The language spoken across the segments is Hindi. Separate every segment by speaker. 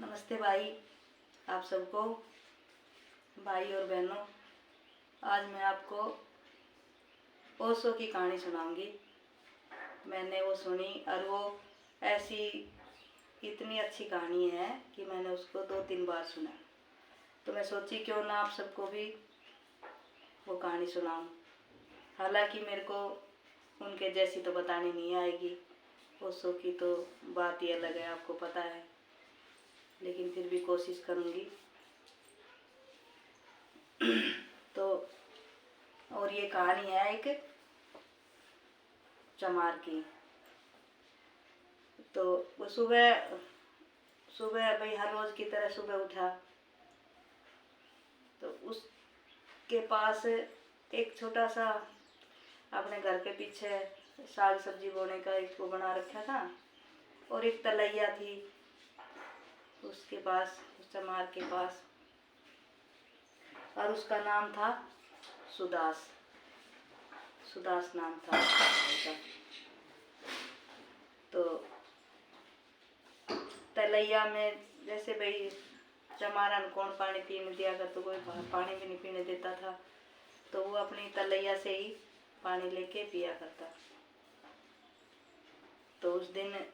Speaker 1: नमस्ते भाई, आप सबको, भाई और बहनों। आज मैं आपको ओशो की कहानी सुनाऊंगी। मैंने वो सुनी और वो ऐसी इतनी अच्छी कहानी है कि मैंने उसको 2-3 बार सुना। तो मैं सोची क्यों ना आप सबको भी वो कहानी सुनाऊं। हालांकि मेरे को उनके जैसी तो बतानी नहीं आएगी, ओशो की तो बात ही अलग है, आपको पता है, लेकिन फिर भी कोशिश करूंगी। तो और ये कहानी है एक चमार की। तो वो सुबह भाई हर रोज की तरह सुबह उठा, तो उसके पास एक छोटा सा अपने घर के पीछे साग सब्जी बोने का एक वो बना रखा था, और एक तलैया थी उसके पास, उस चमार के पास, और उसका नाम था सुदास। सुदास नाम था उसका। तो तलैया में जैसे भाई चमारन कौन पानी पीने दिया कर, तो कोई पानी भी नहीं पीने देता था, तो वो अपनी तलैया से ही पानी लेके पिया करता। तो उस दिन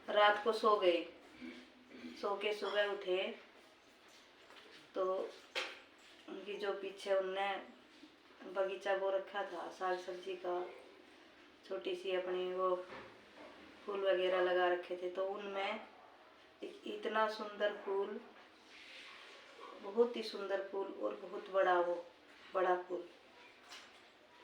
Speaker 1: रात को सो गए, सो के सुबह उठे तो उनकी जो पीछे उनने बगीचा बो रखा था साग सब्जी का, छोटी सी अपनी वो फूल वगैरह लगा रखे थे, तो उनमें इतना सुंदर फूल, बहुत ही सुंदर फूल और बहुत बड़ा फूल।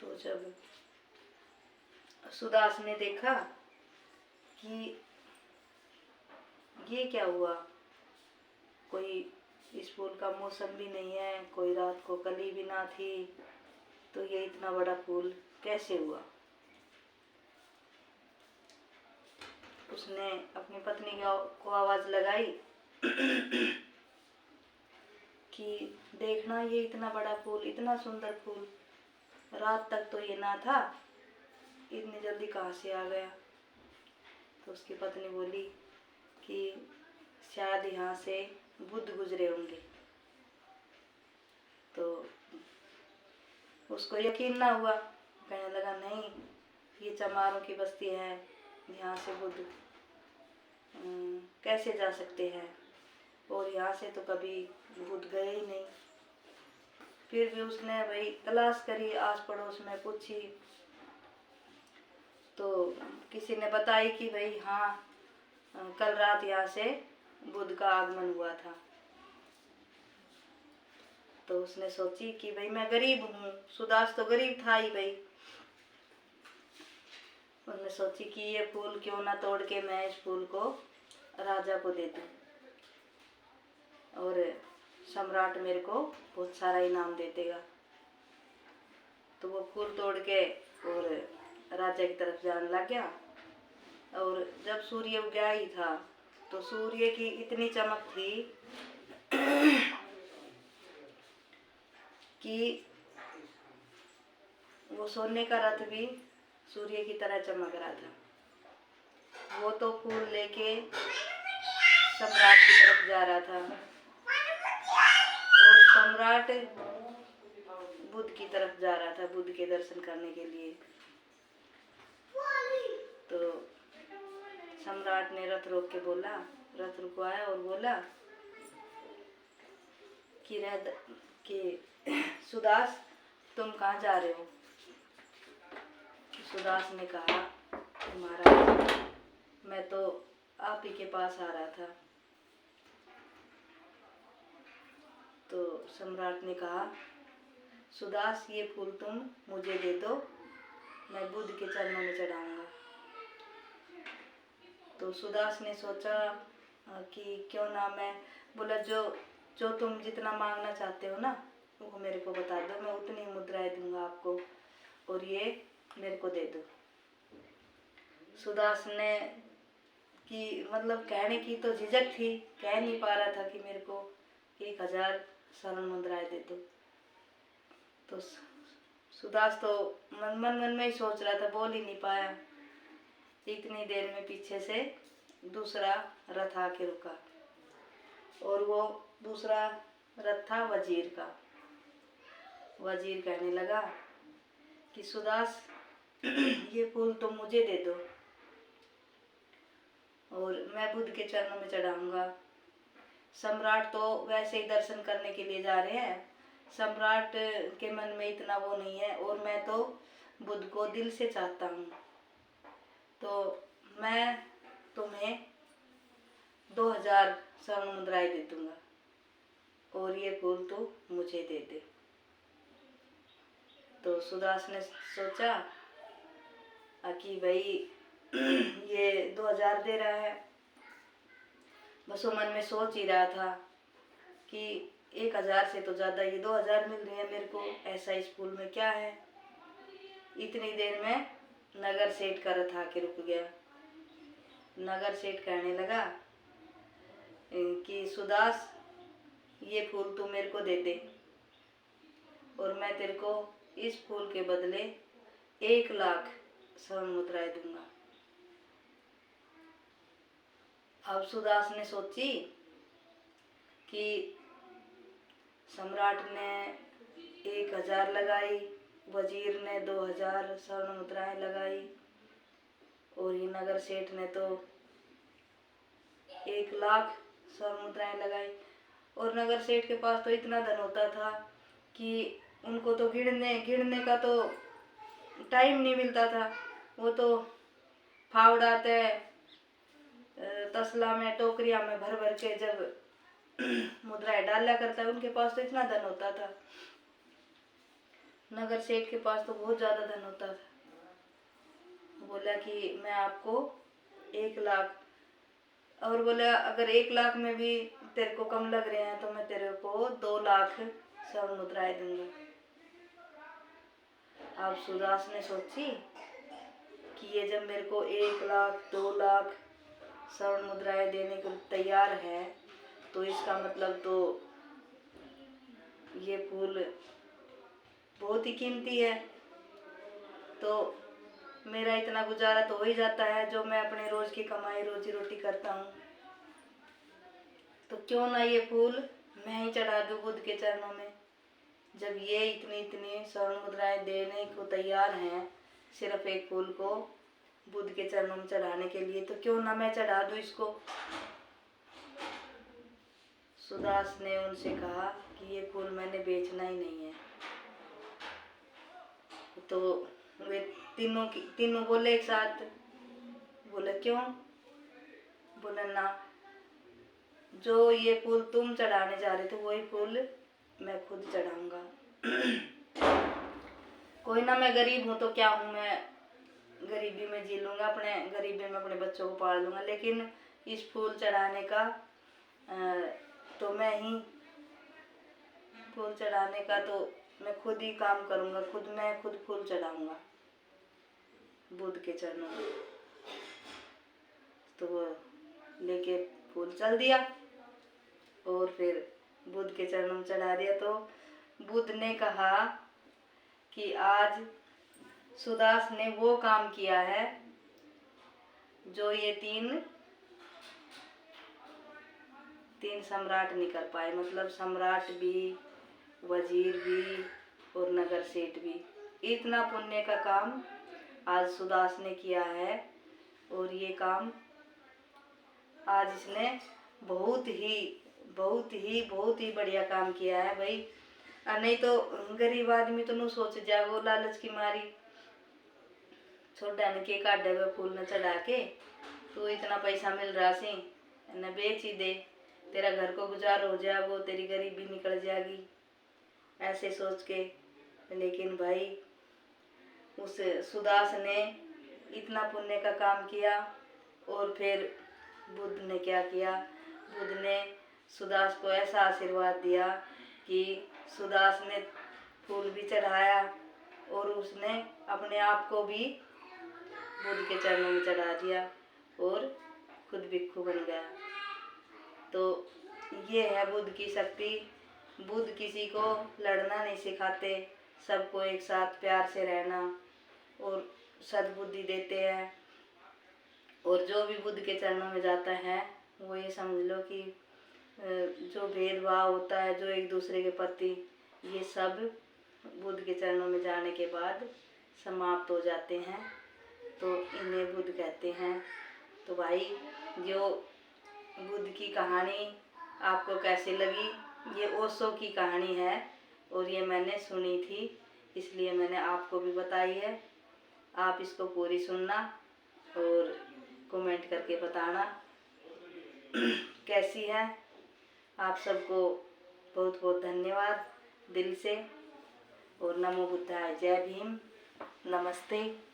Speaker 1: तो जब सुदास ने देखा कि ये क्या हुआ, कोई इस फूल का मौसम भी नहीं है, कोई रात को कली भी ना थी, तो ये इतना बड़ा फूल कैसे हुआ। उसने अपनी पत्नी को आवाज लगाई कि देखना, ये इतना बड़ा फूल, इतना सुंदर फूल, रात तक तो ये ना था, इतनी जल्दी कहाँ से आ गया। तो उसकी पत्नी बोली कि शायद यहाँ से बुद्ध गुजरे होंगे। तो उसको यकीन ना हुआ, कहने लगा नहीं, ये चमारों की बस्ती है, यहाँ से बुद्ध कैसे जा सकते हैं, और यहाँ से तो कभी बुद्ध गए ही नहीं। फिर भी उसने भाई तलाश करी, आस पड़ोस में पूछी, तो किसी ने बताई कि भाई हाँ, कल रात यहाँ से बुद्ध का आगमन हुआ था। तो उसने सोची कि भाई मैं गरीब हूँ, सुदास तो गरीब था ही भाई। उसने सोची कि ये फूल क्यों ना तोड़ के मैं इस फूल को राजा को दे दूँ, और सम्राट मेरे को बहुत सारा इनाम दे देगा। तो वो फूल तोड़ के और राजा की तरफ जाने लग गया। और जब सूर्य उगा ही था, तो सूर्य की इतनी चमक थी कि वो सोने का रथ भी सूर्य की तरह चमक रहा था। वो तो फूल लेके सम्राट की तरफ जा रहा था, और सम्राट बुद्ध की तरफ जा रहा था, बुद्ध के दर्शन करने के लिए। तो सम्राट ने रथ रोक के बोला, रथ रुकवाया और बोला कि सुदास, तुम कहाँ जा रहे हो। सुदास ने कहा, महाराज मैं तो आप ही के पास आ रहा था। तो सम्राट ने कहा, सुदास ये फूल तुम मुझे दे दो, मैं बुद्ध के चरणों में चढ़ाऊंगा। तो सुदास ने सोचा कि क्यों ना मैं, बोला जो तुम जितना मांगना चाहते हो ना, वो मेरे को बता दो, मैं उतनी मुद्राएं दूंगा आपको, और ये मेरे को दे दो। सुदास ने कि मतलब कहने की तो झिझक थी, कह नहीं पा रहा था कि मेरे को 1000 स्वर्ण मुद्राएं दे दो। तो सुदास तो मन में ही सोच रहा था, बोल ही नहीं पाया। इतनी देर में पीछे से दूसरा रथ आके रुका। और वो दूसरा रथ था वजीर का। वजीर कहने लगा कि सुदास ये फूल तो मुझे दे दो और मैं बुद्ध के चरणों में चढ़ाऊंगा। सम्राट तो वैसे ही दर्शन करने के लिए जा रहे हैं, सम्राट के मन में इतना वो नहीं है, और मैं तो बुद्ध को दिल से चाहता हूँ, तो मैं तुम्हें 2000 स्वर्ण मुद्राएं दे दूंगा और ये फूल तो मुझे दे दे। तो सुदास ने सोचा कि भाई ये 2000 दे रहा है। बस वो मन में सोच ही रहा था कि 1000 से तो ज़्यादा ये 2000 मिल रही है मेरे को, ऐसा इस फूल में क्या है। इतनी देर में नगर सेठ का रथ आके रुक गया। नगर सेठ कहने लगा कि सुदास ये फूल तू मेरे को दे दे और मैं तेरे को इस फूल के बदले 1,00,000 स्वर्ण मुद्राएं दूंगा। अब सुदास ने सोची कि सम्राट ने 1000 लगाई, वजीर ने 2000 स्वर्ण मुद्राएं लगाई और ये नगर सेठ ने तो 1,00,000 स्वर्ण मुद्राएं लगाई। और नगर सेठ के पास तो इतना धन होता था कि उनको तो गिनने का तो टाइम नहीं मिलता था। वो तो फावड़ाते तसला में टोकरिया में भर भर के जब मुद्राएं डाला करता है, उनके पास तो इतना धन होता था। नगर सेठ के पास तो बहुत ज़्यादा धन होता था। बोला कि मैं आपको 1,00,000, और बोला अगर 1,00,000 में भी तेरे को कम लग रहे हैं तो मैं तेरे को 2,00,000 स्वर्ण मुद्राएं दूंगा। अब सुदास ने सोची कि ये जब मेरे को 1,00,000 2,00,000 स्वर्ण मुद्राएं देने को तैयार है तो इसका मतलब तो ये फूल बहुत ही कीमती है, तो मेरा इतना गुजारा तो हो ही जाता है जो मैं अपने रोज की कमाई रोजी रोटी करता हूँ, तो क्यों ना ये फूल मैं ही चढ़ा दूँ बुद्ध के चरणों में। जब ये इतनी स्वर्ण मुद्राएं देने को तैयार हैं सिर्फ एक फूल को बुद्ध के चरणों में चढ़ाने के लिए, तो क्यों ना मैं चढ़ा दूँ इसको। सुदास ने उनसे कहा कि ये फूल मैंने बेचना ही नहीं है। तो वे तीनों बोले एक साथ। बोले क्यों? बोले ना, जो ये फूल तुम चढ़ाने जा रहे थे वही फूल मैं खुद चढ़ाऊंगा। कोई ना, मैं गरीब हूँ तो क्या हूँ, मैं गरीबी में जी लूँगा, अपने गरीबी में अपने बच्चों को पाल लूँगा, लेकिन इस फूल चढ़ाने का तो मैं खुद ही काम करूँगा, मैं खुद फूल चढ़ाऊँगा बुद्ध के चरणों में। तो वो लेके फूल चल दिया और फिर बुद्ध के चरणों में चढ़ा दिया। तो बुद्ध ने कहा कि आज सुदास ने वो काम किया है जो ये तीन सम्राट नहीं कर पाए, मतलब सम्राट भी, वजीर भी और नगर सेठ भी। इतना पुण्य का काम आज सुदास ने किया है और ये काम आज इसने बहुत ही बढ़िया काम किया है भाई। नहीं तो गरीब आदमी तो नहीं सोच जाए, वो लालच की मारी छोड़ा के काटे हुए फूल न चढ़ा के तो इतना पैसा मिल रहा सी न बेच ही दे, तेरा घर को गुजार हो जाए, वो तेरी गरीबी निकल जाएगी, ऐसे सोच के। लेकिन भाई उस सुदास ने इतना पुण्य का काम किया और फिर बुद्ध ने क्या किया, बुद्ध ने सुदास को ऐसा आशीर्वाद दिया कि सुदास ने फूल भी चढ़ाया और उसने अपने आप को भी बुद्ध के चरणों में चढ़ा दिया और खुद भिक्षु बन गया। तो ये है बुद्ध की शक्ति। बुद्ध किसी को लड़ना नहीं सिखाते, सबको एक साथ प्यार से रहना और सद्बुद्धि देते हैं। और जो भी बुद्ध के चरणों में जाता है वो ये समझ लो कि जो भेदभाव होता है जो एक दूसरे के प्रति, ये सब बुद्ध के चरणों में जाने के बाद समाप्त हो जाते हैं। तो इन्हें बुद्ध कहते हैं। तो भाई, जो बुद्ध की कहानी आपको कैसी लगी? ये ओशो की कहानी है और ये मैंने सुनी थी, इसलिए मैंने आपको भी बताई है। आप इसको पूरी सुनना और कमेंट करके बताना कैसी है। आप सबको बहुत बहुत धन्यवाद दिल से, और नमो बुद्धाय, जय भीम, नमस्ते।